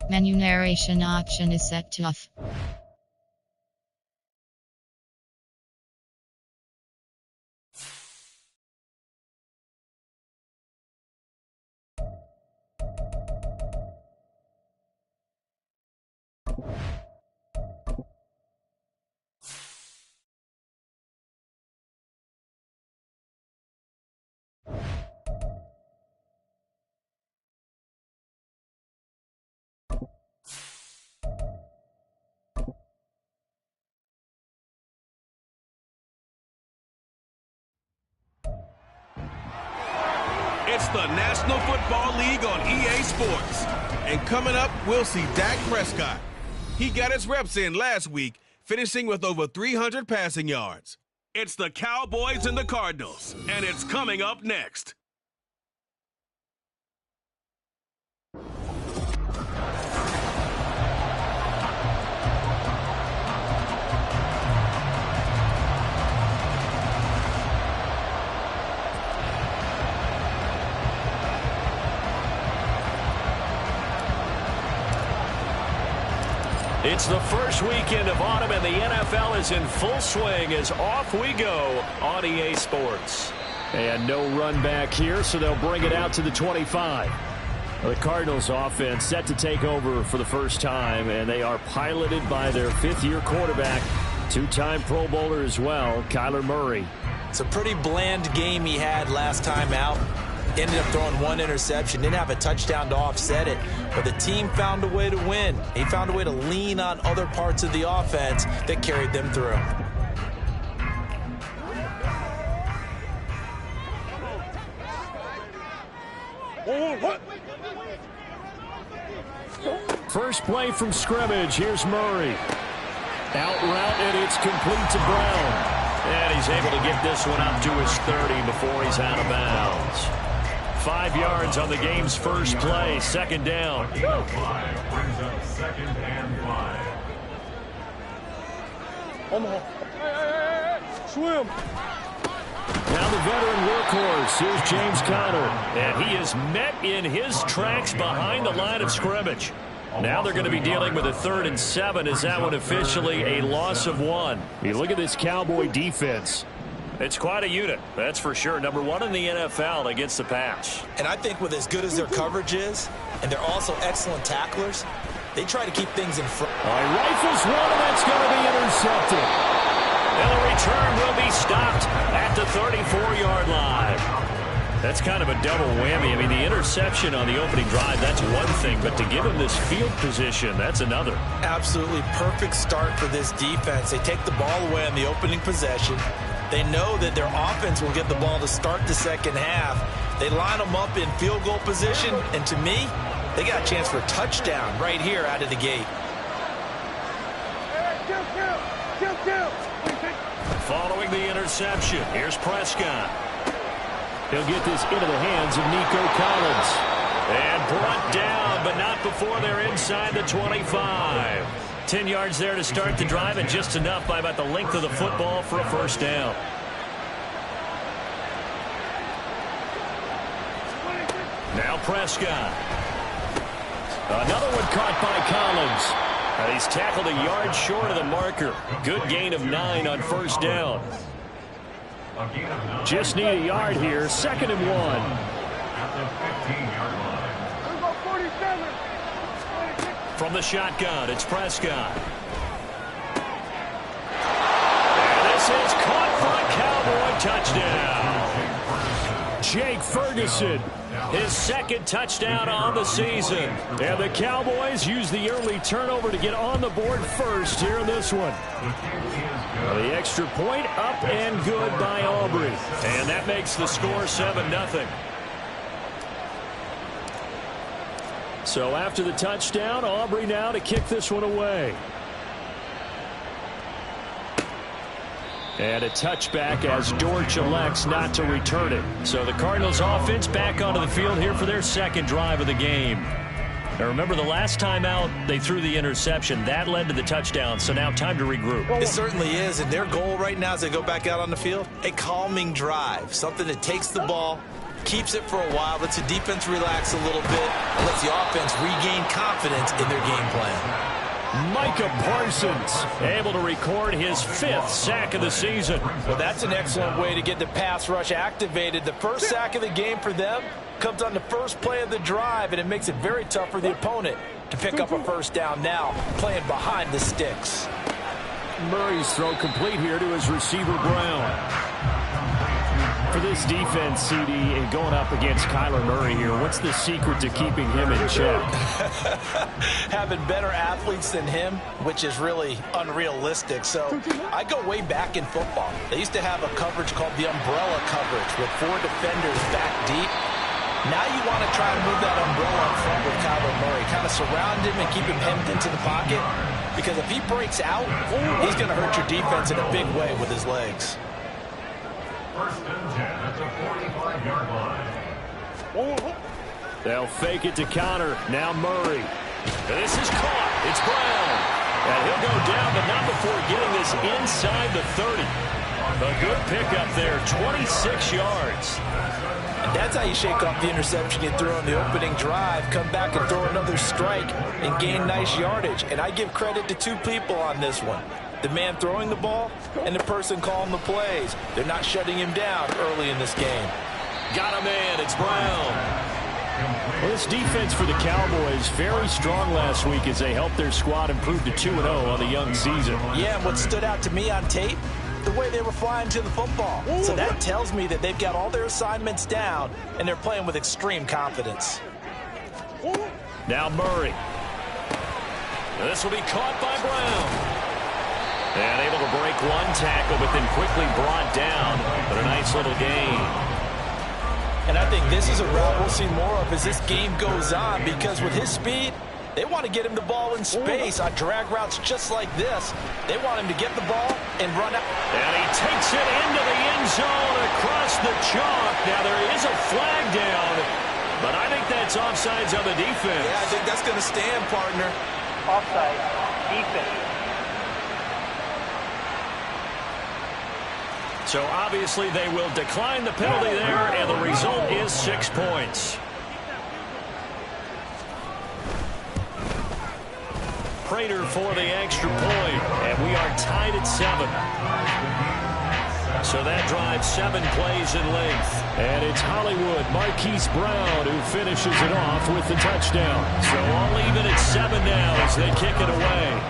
Menu narration option is set to off. It's the National Football League on EA Sports. And coming up, we'll see Dak Prescott. He got his reps in last week, finishing with over 300 passing yards. It's the Cowboys and the Cardinals, and it's coming up next. It's the first weekend of autumn, and the NFL is in full swing as off we go on EA Sports. And no run back here, so they'll bring it out to the 25. The Cardinals offense set to take over for the first time, and they are piloted by their fifth-year quarterback, two-time Pro Bowler as well, Kyler Murray. It's a pretty bland game he had last time out. Ended up throwing one interception, didn't have a touchdown to offset it, but the team found a way to win. He found a way to lean on other parts of the offense that carried them through. First play from scrimmage. Here's Murray. Out route, and it's complete to Brown. And he's able to get this one up to his 30 before he's out of bounds. 5 yards on the game's first play. Second down. Brings up 2nd and 5. Swim. Now the veteran workhorse. Here's James Conner. And he is met in his tracks behind the line of scrimmage. Now they're going to be dealing with a 3rd and 7. Is that one officially a loss of 1? You look at this Cowboy defense. It's quite a unit, that's for sure. Number 1 in the NFL against the pass. And I think with as good as their coverage is, and they're also excellent tacklers, they try to keep things in front. Rifles one, and that's going to be intercepted. And the return will be stopped at the 34-yard line. That's kind of a double whammy. I mean, the interception on the opening drive, that's one thing, but to give him this field position, that's another. Absolutely perfect start for this defense. They take the ball away on the opening possession. They know that their offense will get the ball to start the second half. They line them up in field goal position, and to me, they got a chance for a touchdown right here out of the gate. Following the interception, here's Prescott. He'll get this into the hands of Nico Collins. And brought down, but not before they're inside the 25. 10 yards there to start the drive, and just enough by about the length of the football for a first down. Now Prescott. Another one caught by Collins. And he's tackled a yard short of the marker. Good gain of 9 on first down. Just need a yard here. 2nd and 1. At the 15-yard line. From the shotgun, it's Prescott. And this is caught for a Cowboy touchdown. Jake Ferguson, his 2nd touchdown on the season. And the Cowboys use the early turnover to get on the board first here in this one. The extra point up and good by Aubrey. And that makes the score 7-0. So after the touchdown, Aubrey now to kick this one away. And a touchback as Dortch elects not to return it. So the Cardinals offense back onto the field here for their 2nd drive of the game. Now remember, the last time out, they threw the interception. That led to the touchdown, so now time to regroup. It certainly is, and their goal right now as they go back out on the field, a calming drive, something that takes the ball, keeps it for a while, lets the defense relax a little bit, and lets the offense regain confidence in their game plan. Micah Parsons able to record his 5th sack of the season. Well, that's an excellent way to get the pass rush activated. The first sack of the game for them comes on the first play of the drive, and it makes it very tough for the opponent to pick up a first down now, playing behind the sticks. Murray's throw complete here to his receiver, Brown. For this defense, CD, and going up against Kyler Murray here, what's the secret to keeping him in check? Having better athletes than him, which is really unrealistic. So I go way back in football. They used to have a coverage called the umbrella coverage with 4 defenders back deep. Now you want to try and move that umbrella up front with Kyler Murray. Kind of surround him and keep him hemmed into the pocket. Because if he breaks out, he's going to hurt your defense in a big way with his legs. First and 10 at the 45-yard line. They'll fake it to Connor. Now Murray. This is caught. It's Brown. And he'll go down, but not before getting this inside the 30. A good pickup there, 26 yards. And that's how you shake off the interception you threw on the opening drive, come back and throw another strike and gain nice yardage. And I give credit to 2 people on this one. The man throwing the ball and the person calling the plays. They're not shutting him down early in this game. Got a man. It's Brown. Well, this defense for the Cowboys very strong last week as they helped their squad improve to 2-0 on the young season. Yeah, and what stood out to me on tape, the way they were flying to the football. So that tells me that they've got all their assignments down and they're playing with extreme confidence. Now Murray. This will be caught by Brown. And able to break one tackle, but then quickly brought down. But a nice little gain. And I think this is a route we'll see more of as this game goes on, because with his speed, they want to get him the ball in space on drag routes just like this. They want him to get the ball and run out. And he takes it into the end zone across the chalk. Now there is a flag down, but I think that's offsides on the defense. Yeah, I think that's going to stand, partner. Offside, defense. So obviously they will decline the penalty there, and the result is 6 points. Prater for the extra point, and we are tied at 7. So that drives 7 plays in length. And it's Hollywood Marquise Brown who finishes it off with the touchdown. So all even at 7 now as they kick it away.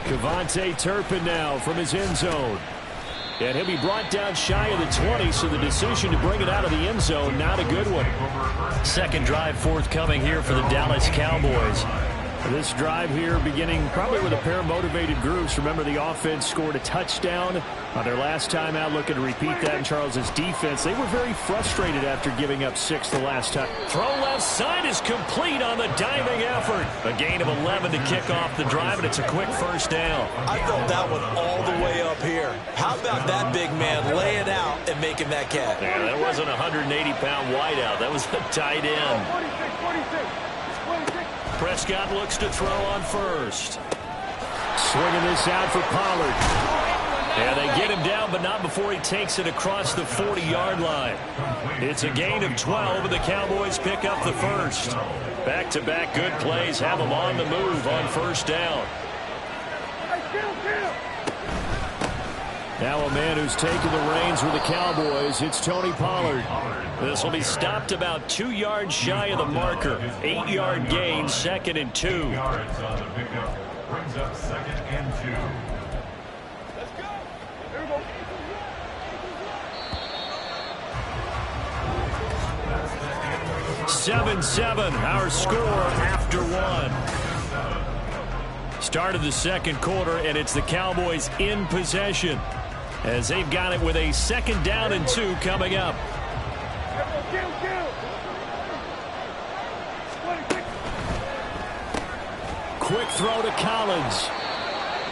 Kevontae Turpin now from his end zone. And he'll be brought down shy of the 20, so the decision to bring it out of the end zone, not a good one. Second drive forthcoming here for the Dallas Cowboys. This drive here beginning probably with a pair of motivated groups. Remember, the offense scored a touchdown on their last time out. Looking to repeat that in Charles's defense. They were very frustrated after giving up 6 the last time. Throw left side is complete on the diving effort. A gain of 11 to kick off the drive, and it's a quick first down. I felt that one all the way up here. How about that big man laying out and making that catch? Yeah, that wasn't a 180-pound wideout. That was a tight end. 46. Prescott looks to throw on first. Swinging this out for Pollard. Yeah, they get him down, but not before he takes it across the 40-yard line. It's a gain of 12, and the Cowboys pick up the first. Back-to-back good plays have them on the move on first down. Now a man who's taken the reins with the Cowboys, it's Tony Pollard. This will be stopped about 2 yards shy of the marker. 8-yard gain, 2nd and 2. Yards on the pickup brings up 2nd and 2. Let's go. Here we go. 7-7, our score after 1. Start of the second quarter, and it's the Cowboys in possession as they've got it with a 2nd down and 2 coming up. Quick throw to Collins.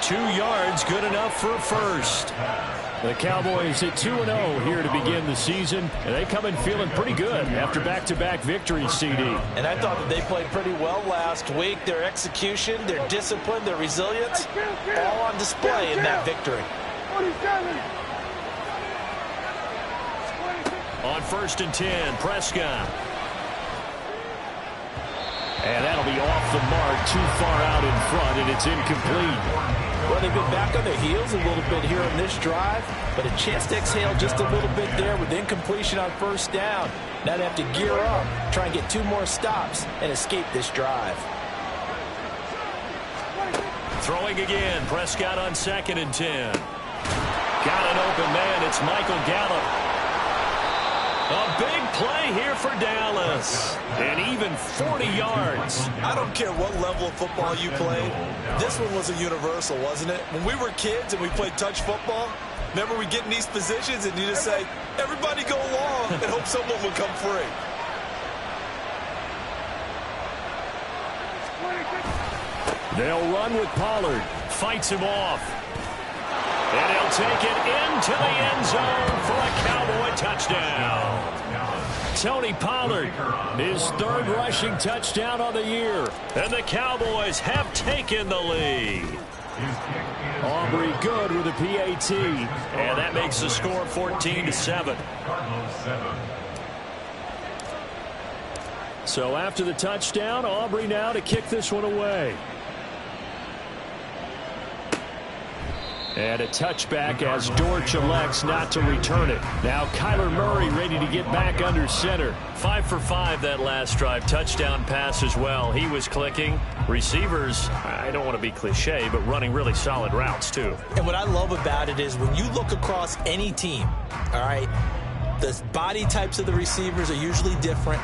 2 yards, good enough for a first. The Cowboys at 2-0 here to begin the season, and they come in feeling pretty good after back-to-back victories, CD. And I thought that they played pretty well last week. Their execution, their discipline, their resilience, all on display in that victory. On 1st and 10, Prescott. And that'll be off the mark, too far out in front, and it's incomplete. Well, they've been back on their heels a little bit here on this drive, but a chance to exhale just a little bit there with incompletion on 1st down. Now they have to gear up, try and get 2 more stops, and escape this drive. Throwing again, Prescott on 2nd and 10. Got an open man, it's Michael Gallup. A big play here for Dallas. And even 40 yards. I don't care what level of football you played. This one was a universal, wasn't it? When we were kids and we played touch football, remember we get in these positions and you just say, everybody go along and hope someone will come free. They'll run with Pollard. Fights him off. And he'll take it into the end zone for a Cowboy touchdown. Tony Pollard, his 3rd rushing touchdown of the year. And the Cowboys have taken the lead. Aubrey good with a PAT. And that makes the score 14-7. So after the touchdown, Aubrey now to kick this one away. And a touchback as Dortch elects not to return it. Now Kyler Murray ready to get back under center. 5 for 5 that last drive. Touchdown pass as well. He was clicking. Receivers, I don't want to be cliche, but running really solid routes too. And what I love about it is when you look across any team, all right, the body types of the receivers are usually different.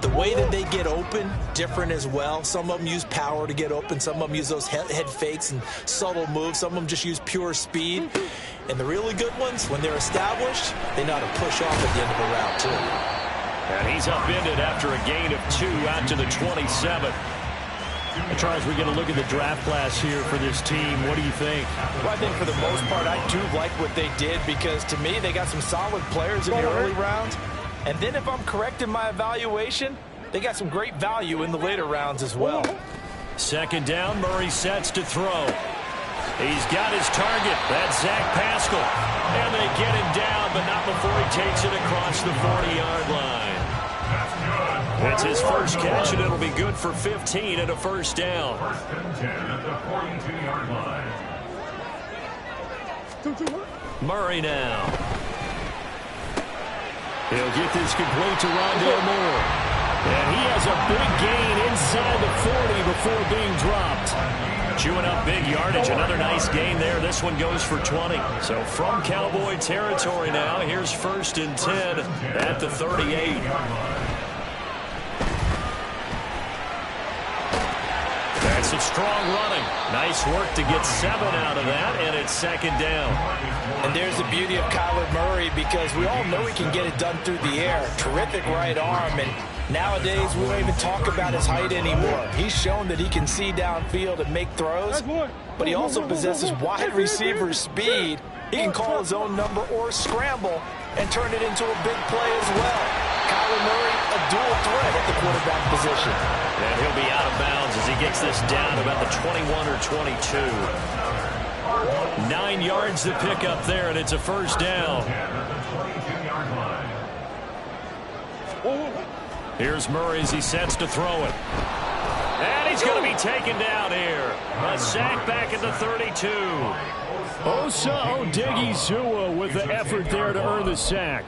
The way that they get open, different as well. Some of them use power to get open. Some of them use those head fakes and subtle moves. Some of them just use pure speed. And the really good ones, when they're established, they know how to push off at the end of a route, too. And he's upended after a gain of 2 out to the 27. And Charles, we're going to look at the draft class here for this team. What do you think? Well, I think for the most part, I do like what they did because, to me, they got some solid players in the early rounds. And then if I'm correct in my evaluation, they got some great value in the later rounds as well. 2nd down, Murray sets to throw. He's got his target. That's Zach Pascal. And they get him down, but not before he takes it across the 40-yard line. It's his first catch, and it'll be good for 15 and a 1st down. 1st and 10 at the 42-yard line. Murray now. He'll get this complete to Rondale Moore. And he has a big gain inside the 40 before being dropped. Chewing up big yardage. Another nice gain there. This one goes for 20. So from Cowboy territory now, here's 1st and 10 at the 38. That's a strong running. Nice work to get 7 out of that, and it's 2nd down. And there's the beauty of Kyler Murray because we all know he can get it done through the air. Terrific right arm, and nowadays we don't even talk about his height anymore. He's shown that he can see downfield and make throws, but he also possesses wide receiver speed. He can call his own number or scramble and turn it into a big play as well. Kyler Murray, a dual threat at the quarterback position. And he'll be out of bounds as he gets this down about the 21 or 22. 9 yards to pick up there, and it's a 1st down. Here's Murray as he sets to throw it. And he's going to be taken down here. A sack back at the 32. Osa Odighizuwa with the effort there to earn the sack.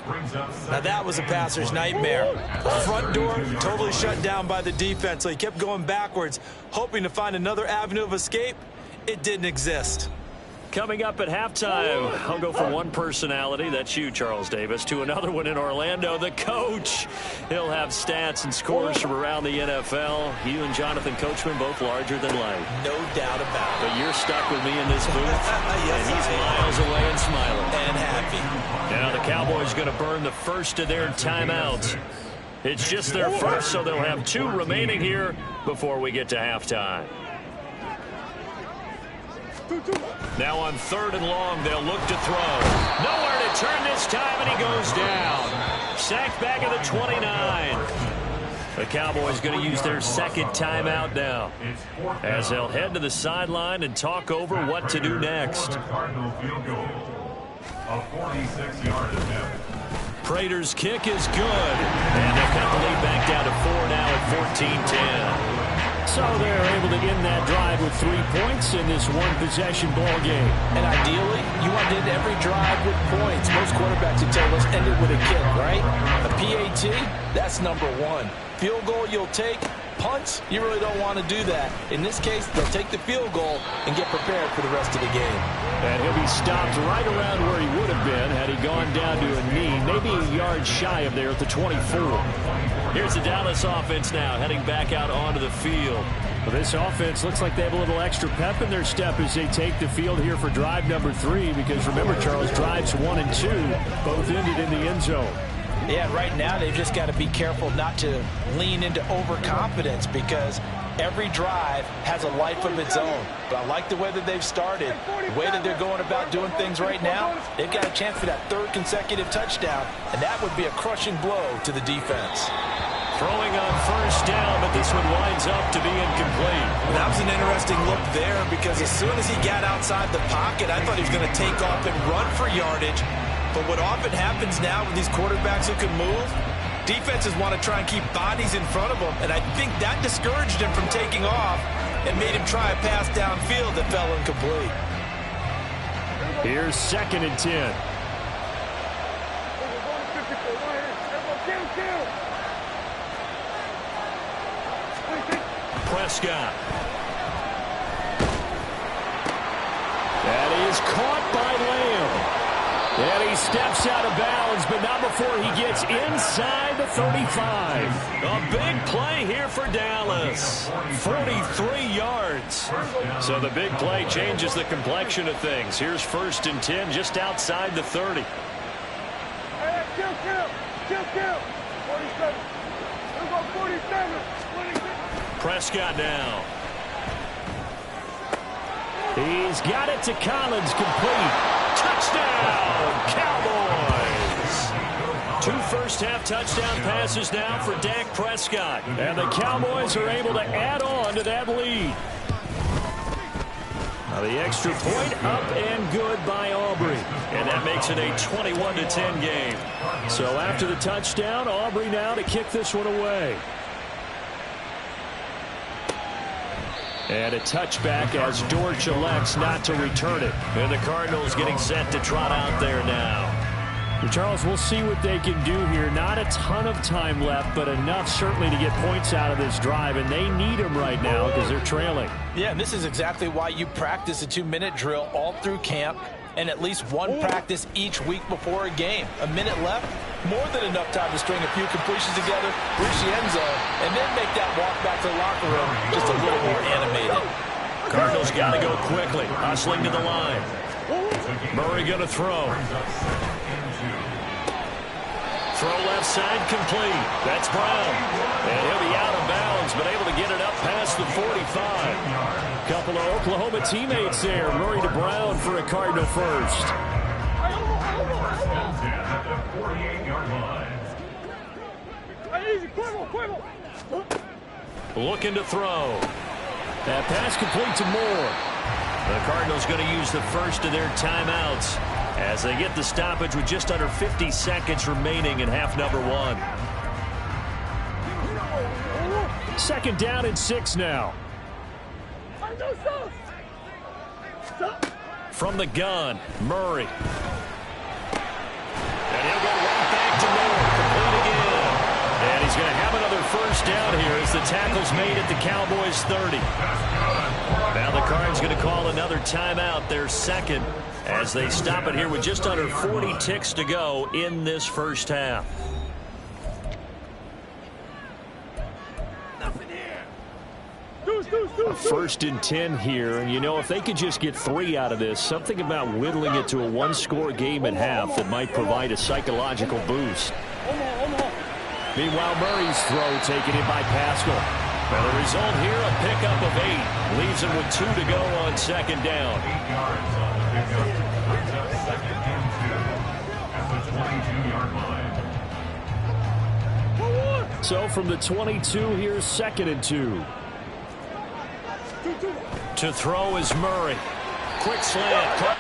Now that was a passer's nightmare. The front door totally shut down by the defense, so he kept going backwards, hoping to find another avenue of escape. It didn't exist. Coming up at halftime, I'll go from one personality, that's you, Charles Davis, to another one in Orlando, the coach. He'll have stats and scores from around the NFL. You and Jonathan Coachman both larger than life. No doubt about it. But you're stuck with me in this booth, yes, and he's miles away and smiling. And happy. Now the Cowboys going to burn the first of their timeouts. It's just their first, so they'll have 2 remaining here before we get to halftime. Now on 3rd and long, they'll look to throw. Nowhere to turn this time, and he goes down. Sacked back at the 29. The Cowboys going to use their 2nd timeout now, as they'll head to the sideline and talk over what to do next. A 46-yard attempt. Prater's kick is good. And they'll cut the lead back down to 4 now at 14-10. So they're able to end that drive with 3 points in this one-possession ball game. And ideally, you want to end every drive with points. Most quarterbacks would tell us end it with a kick, right? A PAT, that's number one. Field goal you'll take. Punts, you really don't want to do that. In this case, they'll take the field goal and get prepared for the rest of the game. And he'll be stopped right around where he would have been had he gone down to a knee, maybe a yard shy of there at the 24. Here's the Dallas offense now, heading back out onto the field. Well, this offense looks like they have a little extra pep in their step as they take the field here for drive number 3, because remember, Charles, drives 1 and 2 both ended in the end zone. Yeah, right now they've just got to be careful not to lean into overconfidence, because every drive has a life of its own. But I like the way that they've started, the way that they're going about doing things right now. They've got a chance for that 3rd consecutive touchdown, and that would be a crushing blow to the defense. Throwing on first down, but this one winds up to be incomplete. That was an interesting look there, because as soon as he got outside the pocket, I thought he was going to take off and run for yardage. But what often happens now with these quarterbacks who can move, defenses want to try and keep bodies in front of them, and I think that discouraged him from taking off and made him try a pass downfield that fell incomplete. Here's 2nd and 10. Prescott. That is caught by Lamb. And he steps out of bounds, but not before he gets inside the 35. A big play here for Dallas. 43 yards. So the big play changes the complexion of things. Here's 1st and 10 just outside the 30. Kill. 47. We'll go 47. 26. Prescott now. He's got it to Collins, complete. Touchdown, Cowboys! 2 first-half touchdown passes now for Dak Prescott. And the Cowboys are able to add on to that lead. Now the extra point up and good by Aubrey. And that makes it a 21-10 game. So after the touchdown, Aubrey now to kick this one away. And a touchback as Dortch elects not to return it. And the Cardinals getting set to trot out there now. Well, Charles, we'll see what they can do here. Not a ton of time left, but enough certainly to get points out of this drive. And they need them right now because they're trailing. Yeah, and this is exactly why you practice a 2-minute drill all through camp, and at least one practice each week before a game. A minute left, more than enough time to string a few completions together, reach the end zone, and then make that walk back to the locker room just a little more animated. Cardinals got to go quickly, hustling to the line. Murray going to throw. Throw left side complete. That's Brown. And he'll be out of bounds, but able to get it up past the 45. Couple of Oklahoma teammates there. Murray to Brown for a Cardinal first. Looking to throw. That pass complete to Moore. The Cardinals going to use the first of their timeouts as they get the stoppage with just under 50 seconds remaining in half number 1. 2nd down and 6 now. From the gun, Murray. And he'll go right back to Moore. Complete again. And he's going to have another first down here as the tackle's made at the Cowboys 30. Now the Cards going to call another timeout, their 2nd, as they stop it here with just under 40 ticks to go in this first half. First and 10 here, and you know, if they could just get 3 out of this, something about whittling it to a 1-score game at half that might provide a psychological boost. Meanwhile, Murray's throw taken in by Pascal. Well, the result here, a pickup of 8. Leaves him with 2 to go on 2nd down. 8 yards on the pickup. Brings up 2nd and 2 at the 22-yard line. So from the 22, here's 2nd and 2. To throw is Murray. Quick slant.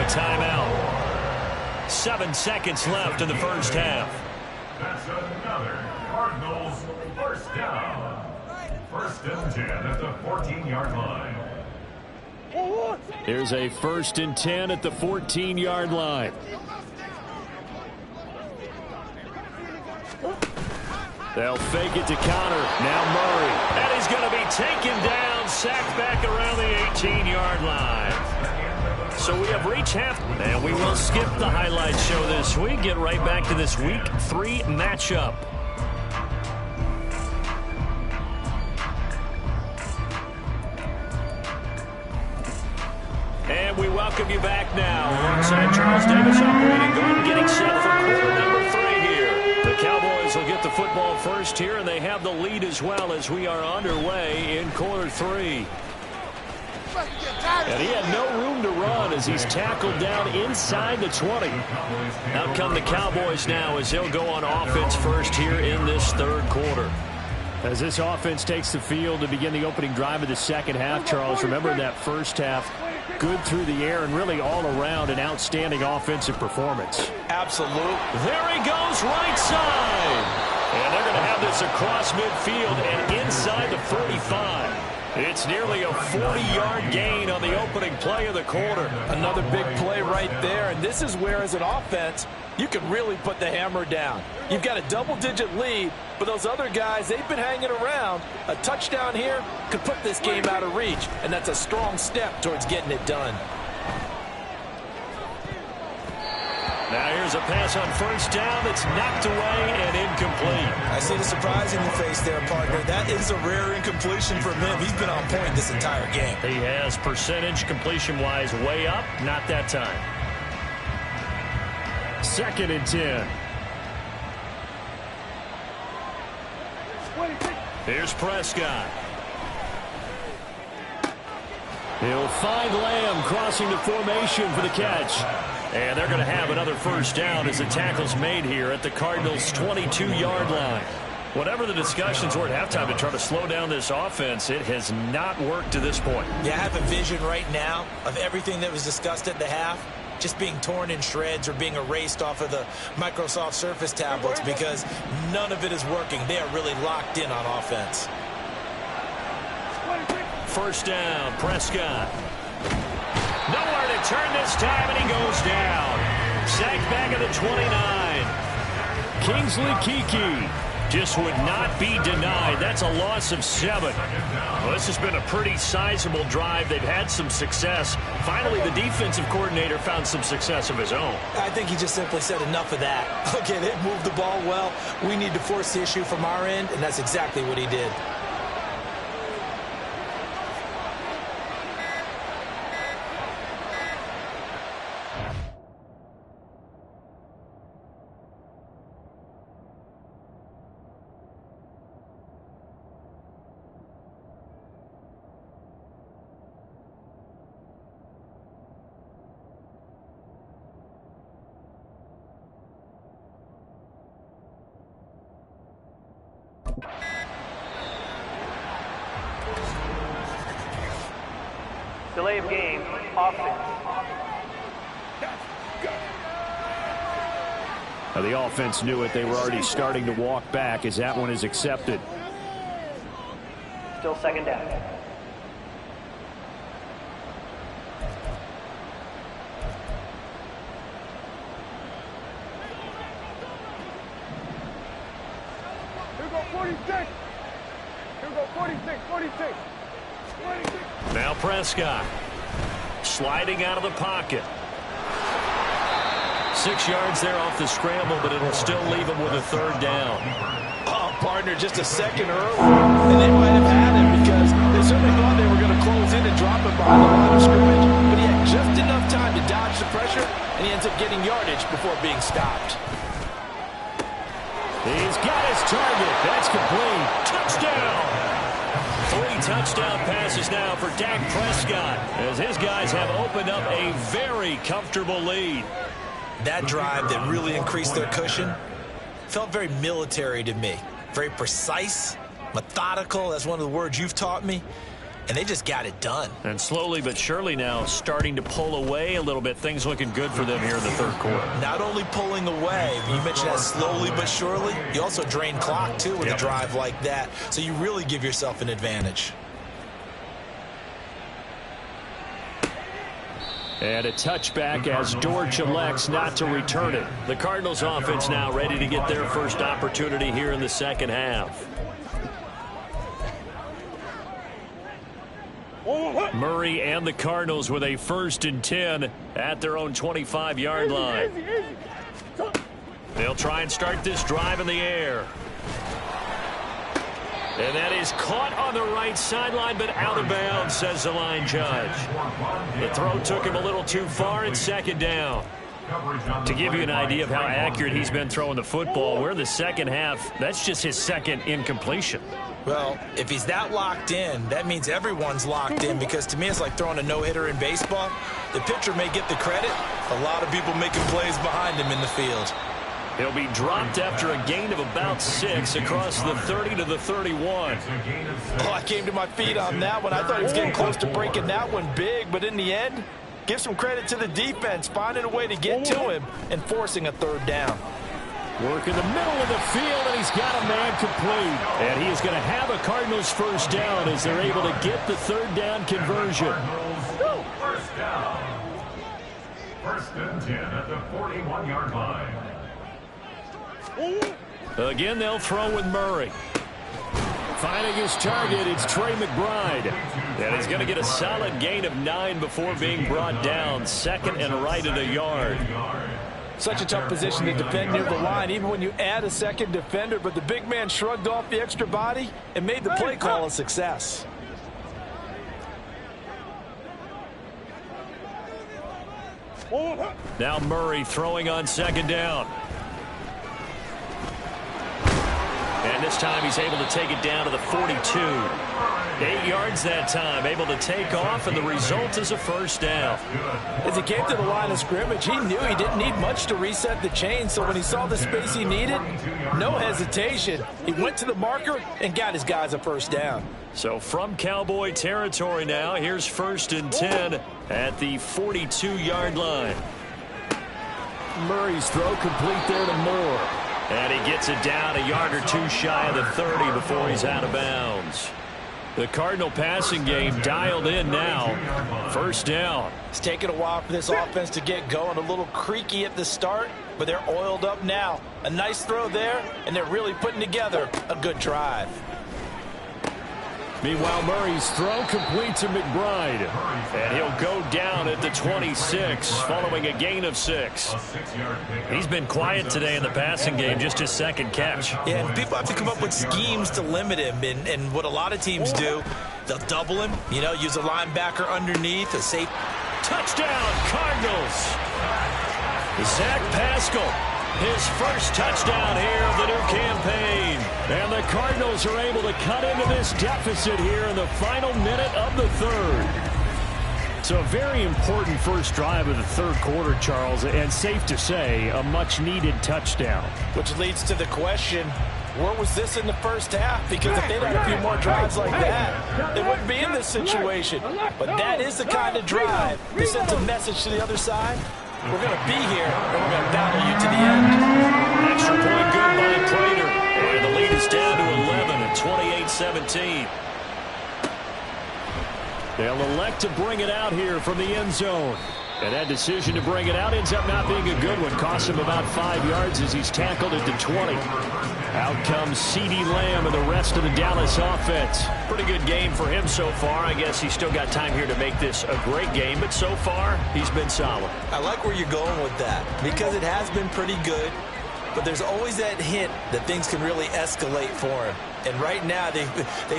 timeout. 7 seconds left in the first half. That's another Cardinals first down. First and 10 at the 14-yard line. Here's a 1st and 10 at the 14-yard line. They'll fake it to Connor. Now Murray. And he's going to be taken down, sacked back around the 18-yard line. So we have reached half, and we will skip the highlight show this week. Get right back to this Week 3 matchup. And we welcome you back now. Alongside Charles Davis operating guard, getting set for quarter number 3 here. The Cowboys will get the football first here, and they have the lead as well as we are underway in quarter 3. And he had no room to run as he's tackled down inside the 20. Out come the Cowboys now as they'll go on offense first here in this 3rd quarter. As this offense takes the field to begin the opening drive of the second half, Charles, remember that first half, good through the air and really all around an outstanding offensive performance. Absolutely. There he goes, right side. And they're going to have this across midfield and inside the 45. It's nearly a 40-yard gain on the opening play of the quarter. Another big play right there, and this is where, as an offense, you can really put the hammer down. You've got a double-digit lead, but those other guys, they've been hanging around. A touchdown here could put this game out of reach, and that's a strong step towards getting it done. Now here's a pass on first down that's knocked away and incomplete. I see the surprise in your face there, partner. That is a rare incompletion from him. He's been on point this entire game. He has percentage completion-wise way up, not that time. 2nd and 10. Here's Prescott. He'll find Lamb crossing the formation for the catch. And they're going to have another first down as the tackle's made here at the Cardinals' 22-yard line. Whatever the discussions were at halftime to try to slow down this offense, it has not worked to this point. Yeah, I have a vision right now of everything that was discussed at the half just being torn in shreds or being erased off of the Microsoft Surface tablets because none of it is working. They are really locked in on offense. First down, Prescott. Nowhere to turn this time, and he goes down. Sacked back at the 29. Kingsley Keke just would not be denied. That's a loss of 7. Well, this has been a pretty sizable drive. They've had some success. Finally, the defensive coordinator found some success of his own. I think he just simply said enough of that. Okay, they've moved the ball well. We need to force the issue from our end, and that's exactly what he did. Delay of game, offense. Now the offense knew it. They were already starting to walk back as that one is accepted. Still 2nd down. Here we go, 46. Here we go, 46, 46. 46. Now Prescott sliding out of the pocket. 6 yards there off the scramble, but it'll still leave him with a 3rd down. Oh, partner, just a second early, and they might have had him because they certainly thought they were going to close in and drop him behind the line of scrimmage, but he had just enough time to dodge the pressure, and he ends up getting yardage before being stopped. He's got his target. That's complete. Touchdown! 3 touchdown passes now for Dak Prescott as his guys have opened up a very comfortable lead. That drive that really increased their cushion felt very military to me. Very precise, methodical. That's one of the words you've taught me. and they just got it done. And slowly but surely now starting to pull away a little bit. Things looking good for them here in the third quarter. Not only pulling away, you mentioned that slowly but surely, you also drain clock, too, with a drive like that. So you really give yourself an advantage. And a touchback as Dortch elects not to return it. The Cardinals offense now ready to get their first opportunity here in the second half. Murray and the Cardinals with a 1st and 10 at their own 25-yard line. They'll try and start this drive in the air. And that is caught on the right sideline, but out of bounds, says the line judge. The throw took him a little too far. It's 2nd down. To give you an idea of how accurate he's been throwing the football, we're in the second half. That's just his 2nd incompletion. Well, if he's that locked in, that means everyone's locked in, because to me it's like throwing a no-hitter in baseball. The pitcher may get the credit. A lot of people making plays behind him in the field. He'll be dropped after a gain of about 6 across the 30 to the 31. Oh, I came to my feet on that one. I thought he was getting close to breaking that one big, but in the end, give some credit to the defense, finding a way to get to him and forcing a 3rd down. Work in the middle of the field, and he's got a man complete. And he is going to have a Cardinals 1st down as they're able to get the 3rd down conversion. First down. 1st and 10 at the 41-yard line. Again, they'll throw with Murray. Finding his target, it's Trey McBride. And he's going to get a solid gain of 9 before being brought down. 2nd and right at a yard. Such a tough position to defend near the line, even when you add a 2nd defender. But the big man shrugged off the extra body and made the play call a success. Now Murray throwing on 2nd down. And this time he's able to take it down to the 42. 8 yards that time, able to take off, and the result is a 1st down. As he came to the line of scrimmage, he knew he didn't need much to reset the chain, so when he saw the space he needed, no hesitation. He went to the marker and got his guys a 1st down. So from Cowboy territory now, here's 1st and 10 at the 42-yard line. Murray's throw complete there to Moore. And he gets it down a yard or 2 shy of the 30 before he's out of bounds. The Cardinal passing game dialed in now. 1st down. It's taken a while for this offense to get going. A little creaky at the start, but they're oiled up now. A nice throw there, and they're really putting together a good drive. Meanwhile, Murray's throw complete to McBride. And he'll go down at the 26 following a gain of 6. He's been quiet today in the passing game, just his 2nd catch. Yeah, and people have to come up with schemes to limit him. And what a lot of teams do, they'll double him, use a linebacker underneath, a safe. Touchdown, Cardinals. Zach Pascal. His 1st touchdown here of the new campaign. And the Cardinals are able to cut into this deficit here in the final minute of the 3rd. So a very important 1st drive of the 3rd quarter, Charles, and safe to say, a much-needed touchdown. Which leads to the question, where was this in the 1st half? Because if they'd had a few more drives like that, they wouldn't be in this situation. But that is the kind of drive that sends a message to the other side. We're going to be here, and we're going to battle you to the end. Extra point good by Prater. And the lead is down to 11 at 28-17. They'll elect to bring it out here from the end zone. And that decision to bring it out ends up not being a good one. Costs him about 5 yards as he's tackled at the 20. Out comes CeeDee Lamb and the rest of the Dallas offense. Pretty good game for him so far. I guess he's still got time here to make this a great game, but so far he's been solid. I like where you're going with that because it has been pretty good, but there's always that hint that things can really escalate for him. And right now they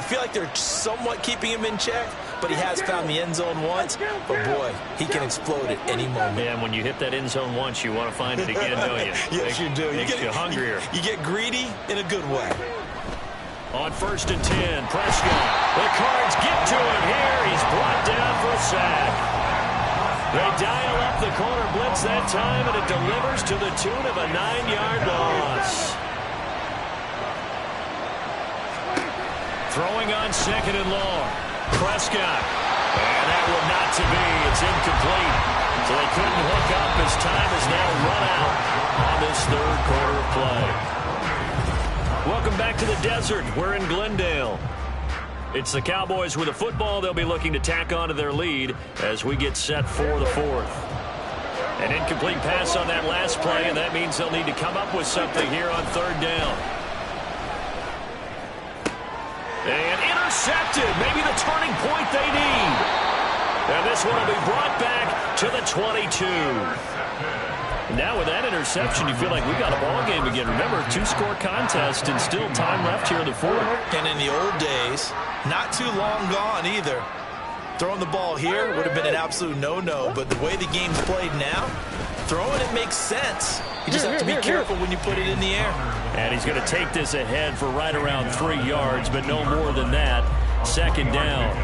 feel like they're somewhat keeping him in check, but he has found the end zone once. But, boy, he can explode at any moment. And when you hit that end zone once, you want to find it again, don't you? Yes, you do. Makes you hungrier. You get greedy in a good way. On 1st and 10, Prescott. The Cards get to him here. He's brought down for a sack. They dial up the corner blitz that time, and it delivers to the tune of a 9-yard loss. Throwing on 2nd and long. Prescott. And that one not to be. It's incomplete. So they couldn't hook up as time is now run out on this third quarter of play. Welcome back to the desert. We're in Glendale. It's the Cowboys with a football. They'll be looking to tack onto their lead as we get set for the fourth. An incomplete pass on that last play, and that means they'll need to come up with something here on third down. And intercepted. Maybe the turning point they need. And this one will be brought back to the 22. Now with that interception, you feel like we got a ball game again. Remember, two-score contest and still time left here in the fourth. And in the old days, not too long gone either. Throwing the ball here would have been an absolute no-no, but the way the game's played now, throwing it makes sense. You just have to be careful when you put it in the air. And he's going to take this ahead for right around 3 yards, but no more than that. Second down.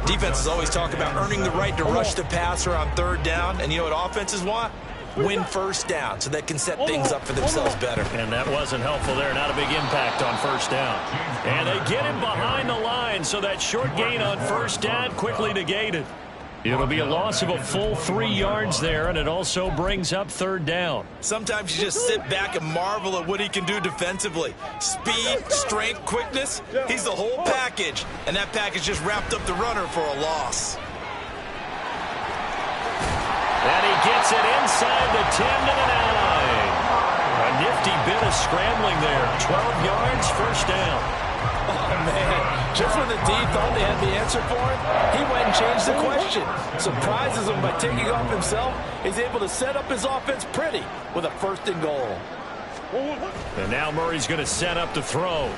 Defenses always talk about earning the right to rush the passer on third down, and you know what offenses want? Win first down so they can set things up for themselves better. And that wasn't helpful there. Not a big impact on first down. And they get him behind the line, so that short gain on first down quickly negated. It'll be a loss of a full 3 yards there, and it also brings up third down. Sometimes you just sit back and marvel at what he can do defensively. Speed, strength, quickness, he's the whole package. And that package just wrapped up the runner for a loss. And he gets it inside the 10 to the 9. A nifty bit of scrambling there. 12 yards, first down. Oh, man. Just when the D thought they had the answer for him, he went and changed the question. Surprises him by taking off himself. He's able to set up his offense pretty with a first and goal. And now Murray's going to set up the throw.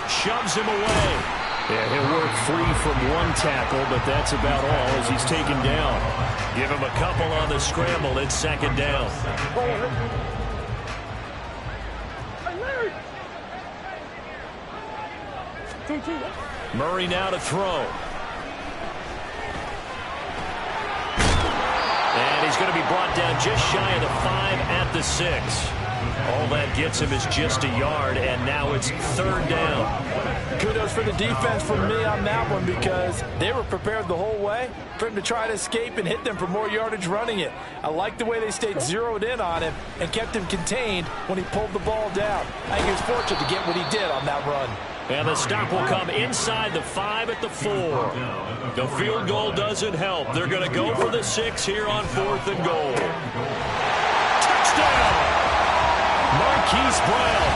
Shoves him away. Yeah, he'll work free from one tackle, but that's about all as he's taken down. Give him a couple on the scramble. It's second down. Murray now to throw. And he's going to be brought down just shy of the 5 at the 6. All that gets him is just a yard, and now it's third down. Kudos for the defense from me on that one because they were prepared the whole way for him to try to escape and hit them for more yardage running it. I like the way they stayed zeroed in on him and kept him contained when he pulled the ball down. I think he was fortunate to get what he did on that run. And the stop will come inside the 5 at the 4. The field goal doesn't help. They're going to go for the 6 here on 4th and goal. Touchdown! Marquise Brown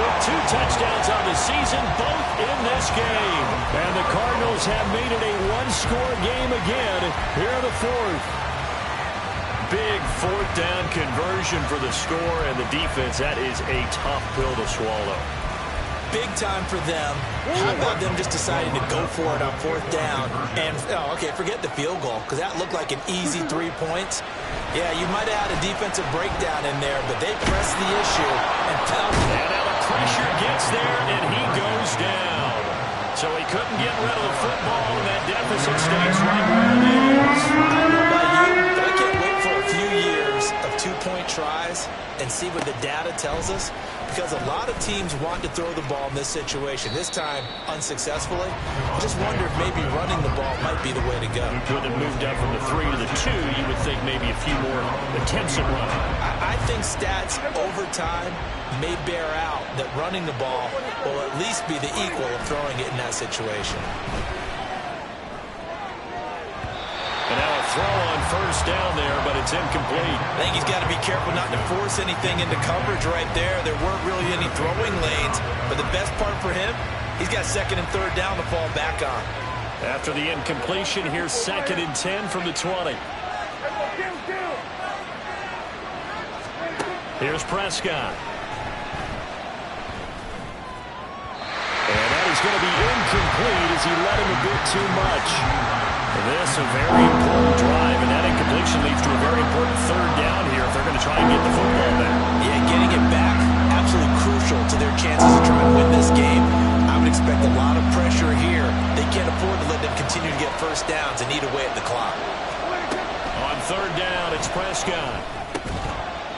with 2 touchdowns on the season, both in this game. And the Cardinals have made it a one-score game again here in the 4th. Big 4th down conversion for the score, and the defense, that is a tough pill to swallow. Big time for them. How about them just deciding to go for it on 4th down? And, forget the field goal, because that looked like an easy 3 points. Yeah, you might have had a defensive breakdown in there, but they pressed the issue and found it. And now the pressure gets there, and he goes down. So he couldn't get rid of the football, and that deficit stays right where it is. I don't know about you, but I can't wait for a few years of 2-point tries and see what the data tells us. Because a lot of teams want to throw the ball in this situation. This time, unsuccessfully. I just wonder if maybe running the ball might be the way to go. Could have moved up from the 3 to the 2. You would think maybe a few more attempts at running. I think stats over time may bear out that running the ball will at least be the equal of throwing it in that situation. And now a throw on first down there, but it's incomplete. I think he's got to be careful not to force anything into coverage right there. There weren't really any throwing lanes, but the best part for him, he's got 2nd and 3rd down to fall back on. After the incompletion, here's 2nd and 10 from the 20. Here's Prescott. And that is going to be incomplete as he led him a bit too much. This a very important drive, and that incompletion leads to a very important 3rd down here if they're going to try and get the football back. Yeah, getting it back, absolutely crucial to their chances of trying to win this game. I would expect a lot of pressure here. They can't afford to let them continue to get first downs and eat away at the clock. On 3rd down, it's Prescott.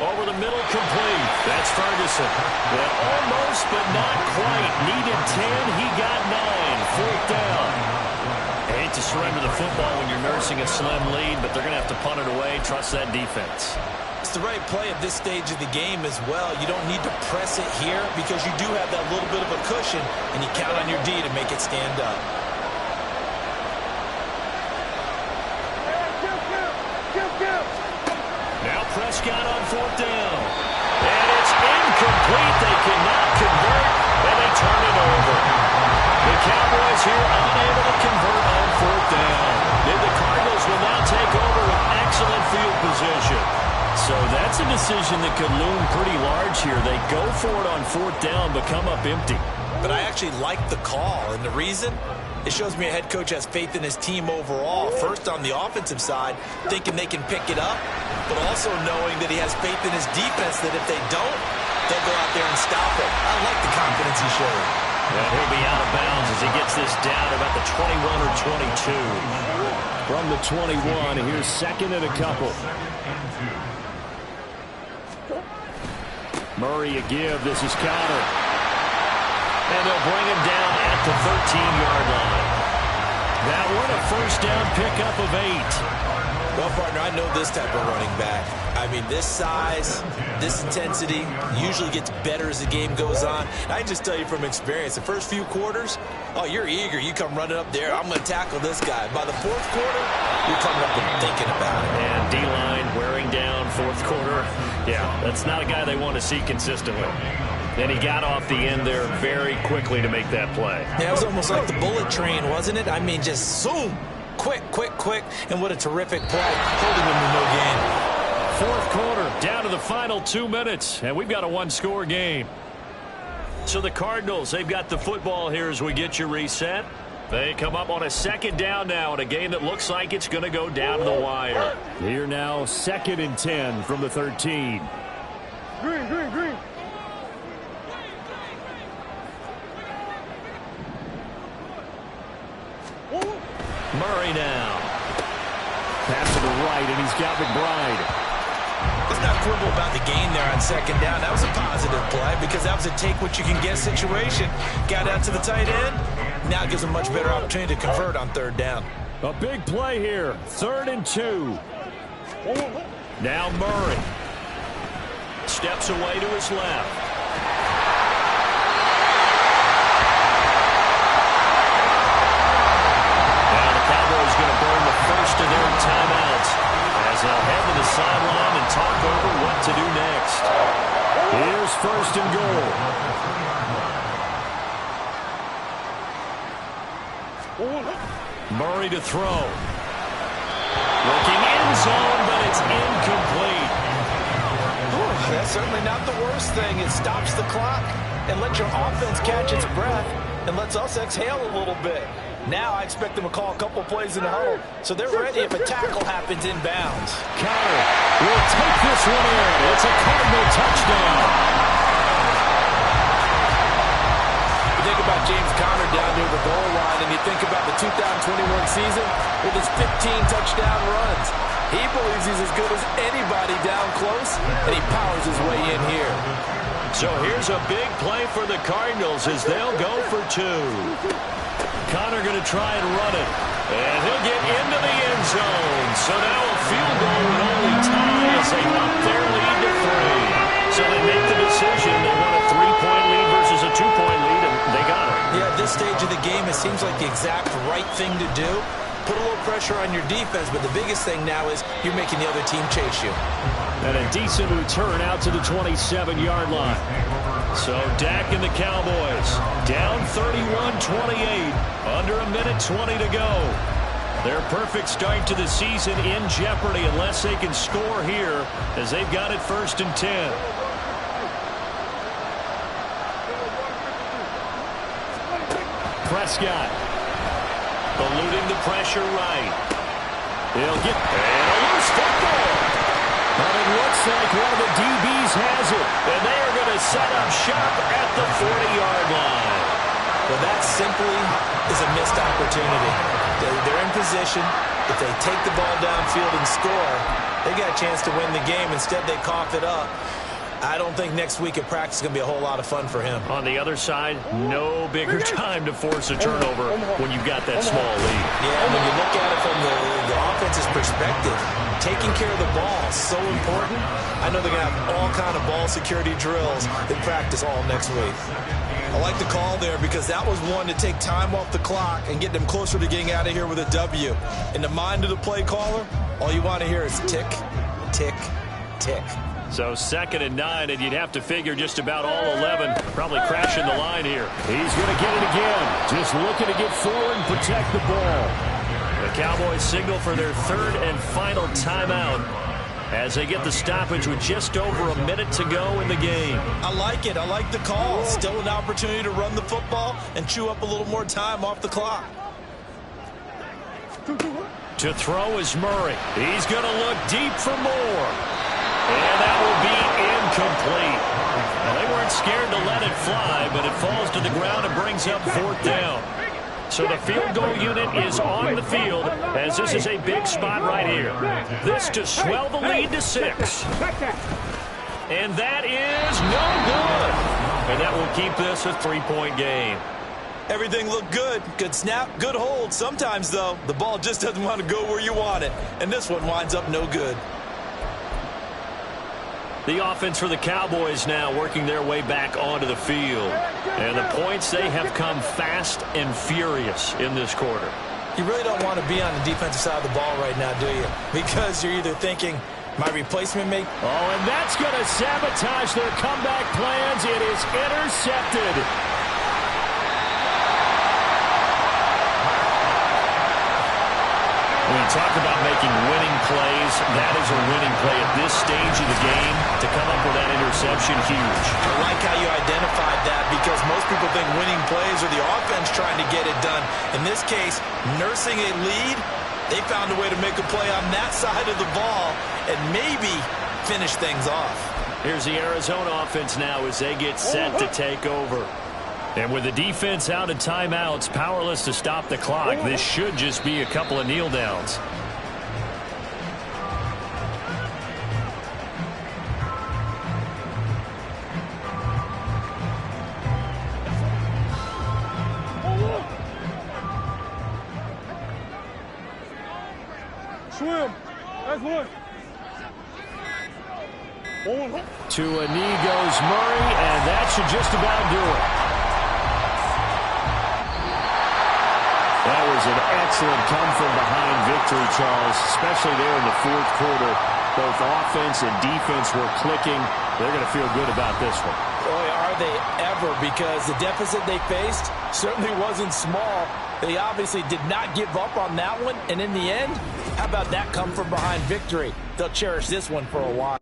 Over the middle, complete. That's Ferguson. Yeah, almost, but not quite. Needed 10. He got 9. Fourth down. I hate to surrender the football when you're nursing a slim lead, but they're going to have to punt it away. Trust that defense. It's the right play at this stage of the game as well. You don't need to press it here because you do have that little bit of a cushion, and you count on your D to make it stand up. Now Prescott on fourth down. And it's incomplete. They cannot convert, and they turn it over. The Cowboys here unable to convert on fourth down. And the Cardinals will now take over with excellent field position. So that's a decision that could loom pretty large here. They go for it on fourth down, but come up empty. But I actually like the call, and the reason? It shows me a head coach has faith in his team overall. First on the offensive side, thinking they can pick it up, but also knowing that he has faith in his defense that if they don't, they'll go out there and stop it. I like the confidence he showed. And he'll be out of bounds as he gets this down about the 21 or 22. From the 21, here's second and a couple. Murray a give. This is Connor. And they'll bring him down at the 13-yard line. That one a first down pickup of 8. Well, partner, I know this type of running back. I mean, this size, this intensity usually gets better as the game goes on. I can just tell you from experience, the first few quarters, oh, you're eager. You come running up there. I'm going to tackle this guy. By the fourth quarter, you're coming up and thinking about it. And D-line wearing down fourth quarter. Yeah, that's not a guy they want to see consistently. And he got off the end there very quickly to make that play. Yeah, it was almost like the bullet train, wasn't it? I mean, just zoom. Quick, quick, quick. And what a terrific play. Holding him to no gain. Fourth quarter, down to the final 2 minutes. And we've got a one-score game. So the Cardinals, they've got the football here as we get you reset. They come up on a second down now in a game that looks like it's going to go down to the wire. Here now, 2nd and 10 from the 13. Green, green, green. Murray now. Pass to the right, and he's got McBride. Let's not quibble about the gain there on second down. That was a positive play because that was a take-what-you-can-get situation. Got out to the tight end. Now it gives them much better opportunity to convert on third down. A big play here. 3rd and 2. Now Murray. Steps away to his left. First of their timeouts as they'll head to the sideline and talk over what to do next. Here's 1st and goal. Murray to throw. Looking end zone, but it's incomplete. That's certainly not the worst thing. It stops the clock and lets your offense catch its breath and lets us exhale a little bit. Now I expect them to call a couple plays in the huddle, so they're ready if a tackle happens inbounds. Connor will take this one in. It's a Cardinal touchdown. You think about James Conner down near the goal line, and you think about the 2021 season with his 15 touchdown runs. He believes he's as good as anybody down close, and he powers his way in here. So here's a big play for the Cardinals as they'll go for 2. Connor going to try and run it. And he'll get into the end zone. So now a field goal would only tie as they up their lead to 3. So they make the decision. They want a 3-point lead versus a 2-point lead, and they got it. Yeah, at this stage of the game, it seems like the exact right thing to do. Put a little pressure on your defense, but the biggest thing now is you're making the other team chase you. And a decent return out to the 27-yard line. So Dak and the Cowboys down 31-28, under a minute 20 to go. Their perfect start to the season in jeopardy unless they can score here as they've got it 1st and 10. Prescott eluding the pressure right. He'll get and a loose football. But it looks like one of the DBs has it. And they are going to set up shop at the 40-yard line. Well, that simply is a missed opportunity. They're in position. If they take the ball downfield and score, they got a chance to win the game. Instead, they cough it up. I don't think next week at practice is going to be a whole lot of fun for him. On the other side, no bigger time to force a turnover when you've got that small lead. Yeah, when you look at it from the offense's perspective, taking care of the ball is so important. I know they're going to have all kind of ball security drills in practice all next week. I like the call there because that was one to take time off the clock and get them closer to getting out of here with a W. In the mind of the play caller, all you want to hear is tick, tick, tick. So 2nd and 9, and you'd have to figure just about all 11 probably crashing the line here. He's going to get it again. Just looking to get forward and protect the ball. The Cowboys signal for their 3rd and final timeout as they get the stoppage with just over a minute to go in the game. I like it. I like the call. Still an opportunity to run the football and chew up a little more time off the clock. To throw is Murray. He's going to look deep for more. And that will be incomplete. Now, they weren't scared to let it fly, but it falls to the ground and brings up 4th down. So the field goal unit is on the field as this is a big spot right here. This to swell the lead to 6. And that is no good. And that will keep this a 3-point game. Everything looked good. Good snap, good hold. Sometimes, though, the ball just doesn't want to go where you want it. And this one winds up no good. The offense for the Cowboys now working their way back onto the field. And the points, they have come fast and furious in this quarter. You really don't want to be on the defensive side of the ball right now, do you? Because you're either thinking, my replacement may... Oh, and that's going to sabotage their comeback plans. It is intercepted. When you talk about making winning plays, that is a winning play at this stage of the game. To come up with that interception, huge. I like how you identified that because most people think winning plays are the offense trying to get it done. In this case, nursing a lead, they found a way to make a play on that side of the ball and maybe finish things off. Here's the Arizona offense now as they get set to take over. And with the defense out of timeouts, powerless to stop the clock, this should just be a couple of kneel downs. Swim. That's one. To a knee goes Murray, and that should just about do it. That was an excellent come-from-behind victory, Charles, especially there in the 4th quarter. Both offense and defense were clicking. They're going to feel good about this one. Boy, are they ever, because the deficit they faced certainly wasn't small. They obviously did not give up on that one, and in the end, how about that come-from-behind victory? They'll cherish this one for a while.